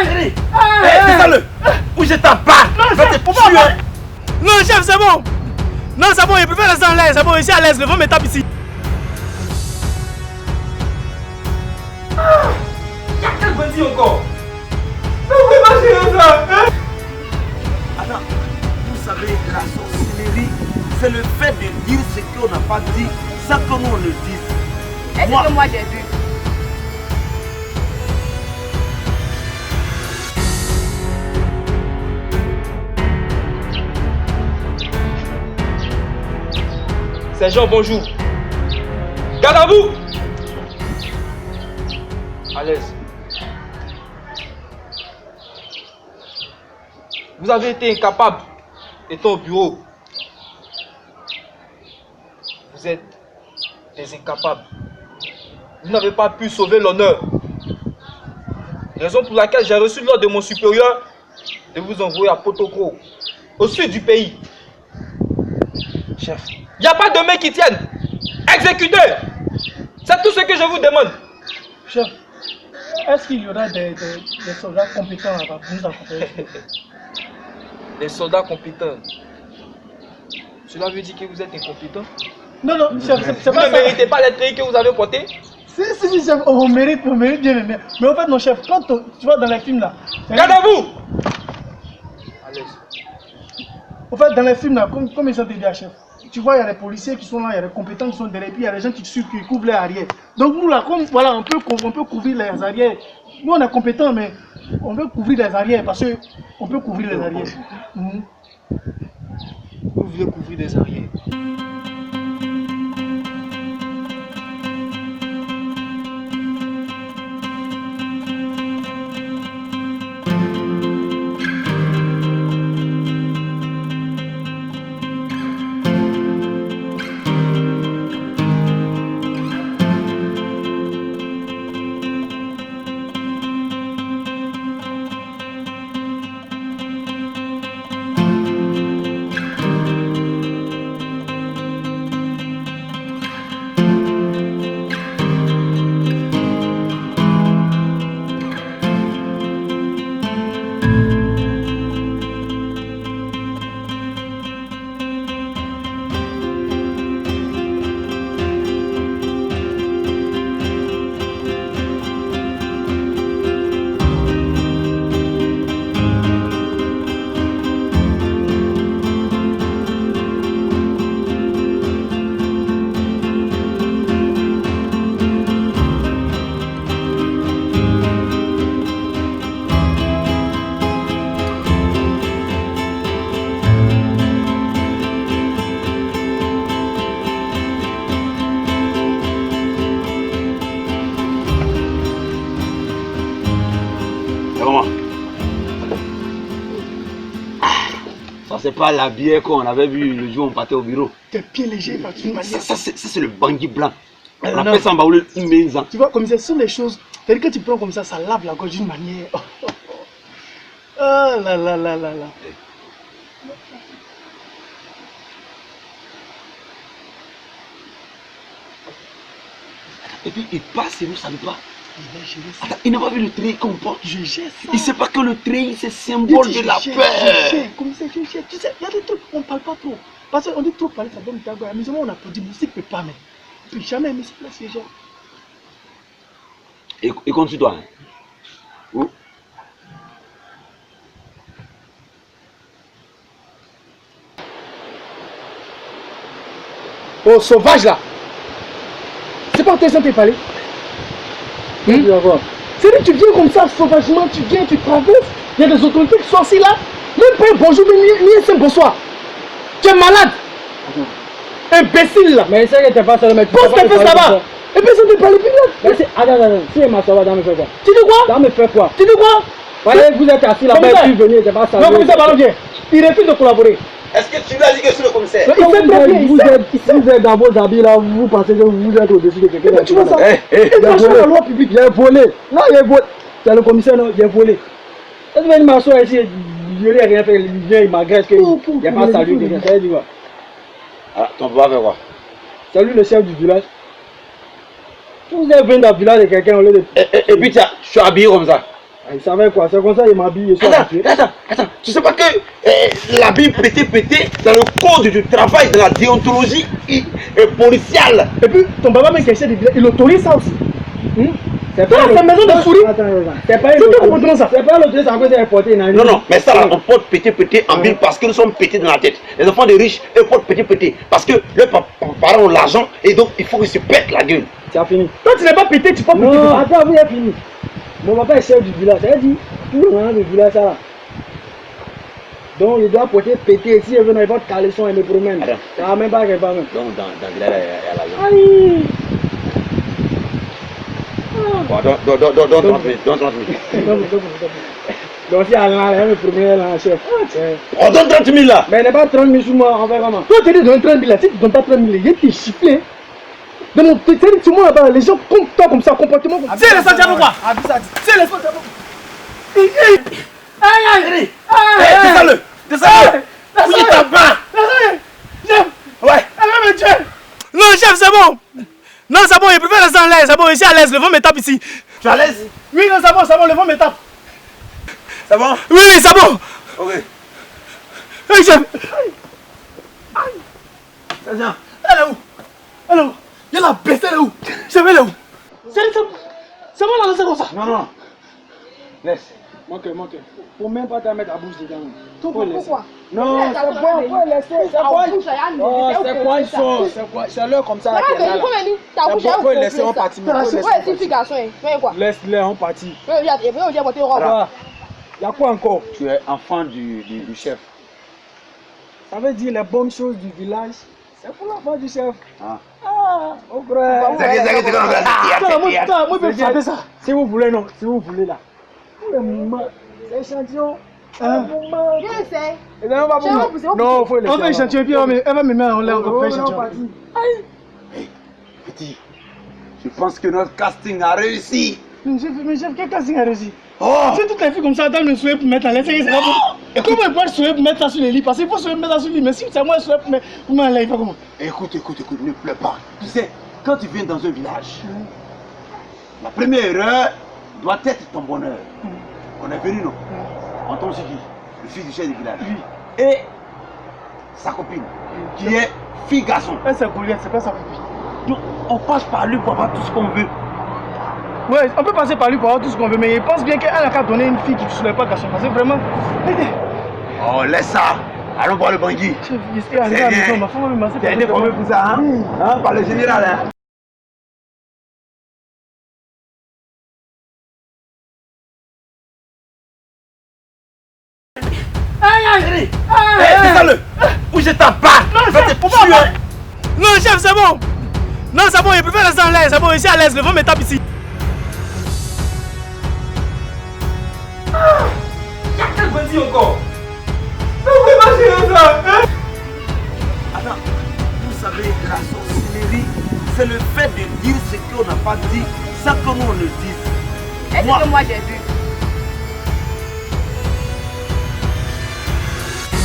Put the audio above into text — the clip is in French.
Chérie, descends-le. Ou je t'en bats. Non, chef, c'est bon. Non, c'est bon, il peut faire rester en l'aise. C'est bon, ici à l'aise. Le vent me tape ici. Il y a quel bandit encore? Mais où est ma chérie ça? Attends, vous savez, la sorcellerie, c'est le fait de dire ce qu'on n'a pas dit sans que nous on le dise. Est-ce que moi j'ai vu? Sergent, bonjour. Garde à vous. À l'aise. Vous avez été incapable étant au bureau. Vous êtes des incapables. Vous n'avez pas pu sauver l'honneur. Raison pour laquelle j'ai reçu l'ordre de mon supérieur de vous envoyer à Potokro, au sud du pays. Chef. Il n'y a pas de main qui tienne. Exécutez. C'est tout ce que je vous demande. Chef, est-ce qu'il y aura des soldats compétents à nous accompagner? Des soldats compétents. Cela veut dire que vous êtes incompétent? Non, non, chef, c'est vous pas ça. Vous ne méritez pas les traits que vous avez portés? Si, chef, on mérite bien. Mais en fait, mon chef, quand tu vois dans les films là... Garde à vous. À l'aise. En fait, dans les films là, comme ils sont bien, chef, tu vois, il y a des policiers qui sont là, il y a des compétents qui sont derrière, puis il y a des gens qui couvrent les arrières. Donc nous là, comme voilà, on peut couvrir les arrières. Nous on est compétents, mais on veut couvrir les arrières parce qu'on peut couvrir les arrières. Vous voulez couvrir les arrières? C'est pas la bière qu'on avait vu le jour où on partait au bureau. Tes pieds légers, ça c'est le bangui blanc. On appelle ça en baoulé une maison. Tu vois, comme ça, ce sont des choses. C'est-à-dire que tu prends comme ça lave la gorge d'une manière. Oh là là là là là. Et puis il passe et nous ne savons pas. Attends, il n'a pas vu le treillis qu'on porte. Je gère ça. Il ne sait pas que le treillis c'est symbole de la paix. Comme ça, je gère. Tu sais, il y a des trucs, on ne parle pas trop. Parce qu'on dit trop parler, ça donne ta gueule. Amusement, on applaudit, musique ne peut pas, mais. On ne peut jamais aimer cette place, les gens. Et compte sur toi. Hein. Où? Oh, sauvage là! C'est pas intéressant de parler. C'est-à-dire que tu viens comme ça sauvagement, tu viens, tu traverses, il y a des autorités qui sont assis là, même pas un bonjour, ni un bonsoir. Tu es malade. Imbécile là. Mais c'est que t'es pas seul, mais tu pose tes fesses là-bas. Et personne ne parle plus là. Attends, si elle m'a sauvé, dans me fait quoi? Tu dis quoi? Dans me fait quoi? Tu dis quoi? Voyez, vous êtes assis là-bas et puis venez, t'es pas seul. Non, commissaire, pardon, viens. Il refuse de collaborer. Est-ce que tu lui as dit que c'est le commissaire? Vous êtes dans vos habits là, vous pensez que vous êtes au-dessus de quelqu'un. Tu vois ça? Il a volé la loi publique, il a volé. Non, il a volé. C'est le commissaire, non, il a volé. Est-ce que il m'assoit ici, je n'ai rien fait, il vient, il m'agresse, qu'il n'y a pas salué quelqu'un. Ça veut dire quoi? Ah, ton papa fait quoi? Salut le chef du village. Vous êtes venu dans le village de quelqu'un au lieu de. Et puis tu es habillé comme ça. Il savait quoi? C'est comme ça qu'il m'habille. Attends. Tu sais pas que l'habit pété, dans le code du travail, de la déontologie policiale. Et puis, ton papa m'a caché des billets. Il autorise ça aussi. C'est pas la maison de souris. Attends. C'est pas l'autorisation. C'est pas l'autorisation à cause porter. Non, mais ça, là, on porte pété en ville parce que nous sommes pétés dans la tête. Les enfants des riches, eux portent pété parce que leurs parents ont l'argent et donc il faut qu'ils se pètent la gueule. Ça a fini. Toi, tu n'es pas pété, tu portes pété. Non, attends, vous avez fini. Mon papa est chef du village. Ça a dit, tout le monde du village, ça. Donc, il doit porter pété. Si il veut dans les portes caleçon et me promène. Ça va même pas qu'elle va même. Donc, dans le village, il y a l'argent. Aïe. Bon, donne 30 000. Donc, si elle me promène, elle chef. On donne 30 000 là. Mais il n'est pas 30 000 sur moi, on fait comment? Toi, tu dis donne 30 000 là. Si tu ne donnes pas 30 000, il t'es chifflé. Donc, tu sais, sur moi, les gens comme toi, comme ça, comportement comme ça. C'est le sang diable quoi? C'est le sang diable. Aïe. Descends-le. Oui, t'as pas. Chef. Ouais. Elle va me tuer. Non, chef, c'est bon. Non, c'est bon, il préfère rester en l'aise. C'est bon, ici à l'aise. Le vent me tape ici. Tu es à l'aise? Oui, non, c'est bon, le vent me tape. C'est bon? Oui, c'est bon. Ok. Oui, chef. C'est bien. Elle est où? Il y a la bête, elle est où? Chef, elle est où? C'est bon, là, c'est comme ça. Non. Laisse. Manque. Faut même pas te mettre la bouche dedans. Pourquoi? Non, c'est bon, faut laisser. C'est quoi? Oh, c'est quoi ils sont? C'est l'heure comme ça qui est là. Faut laisser, on partit. Laisse-les, on partit. Il y a quoi encore? Tu es enfant du chef. Ça veut dire les bonnes choses du village. C'est pour l'enfant du chef. Mon frère. Moi, je vais faire ça. Si vous voulez, non. Si vous voulez, là. Pour le moment, c'est échantillon. Viens essayer. Non, il faut laisser. On fait échantillon et puis elle va me mettre en l'air. On fait échantillon. Petit, je pense que notre casting a réussi. Mais chef, quel casting a réussi? Oh! Si toutes les filles comme ça attendent le souhait pour mettre en l'air, c'est pas bon. Comment ils peuvent souhait pour mettre ça sur les lits? Parce qu'il faut souhait mettre ça sur les lits. Mais si c'est moi le souhait pour mettre en l'air, il fait comment? Écoute, ne pleure pas. Tu sais, quand tu viens dans un village, la première erreur doit être ton bonheur. On est venu, non? On tombe sur qui? Le fils du chef du village. Et sa copine, qui est fille-garçon. Elle c'est Goliath, c'est pas sa copine. Donc, on passe par lui pour avoir tout ce qu'on veut. Ouais, on peut passer par lui pour avoir tout ce qu'on veut, mais il pense bien qu'elle a qu'à donner une fille qui ne soulève pas garçon. Parce que vraiment. Oh, laisse ça. Allons voir le Bangui. Chef, il est arrivé à la maison, ma femme va me masser. Tu as été formé pour ça, hein? Par le général, hein? Aïe! Descends-le! Ou je t'abat! Non, chef, c'est bon! Non, c'est bon, il préfère rester en l'aise. C'est bon, ici à l'aise, le vent me tape ici. Il y a quel bandit encore? Non, vous pouvez pas gérer ça! Attends, vous savez, la sorcellerie, c'est le fait de dire ce qu'on n'a pas dit sans que nous on le dise. Est-ce que moi j'ai vu?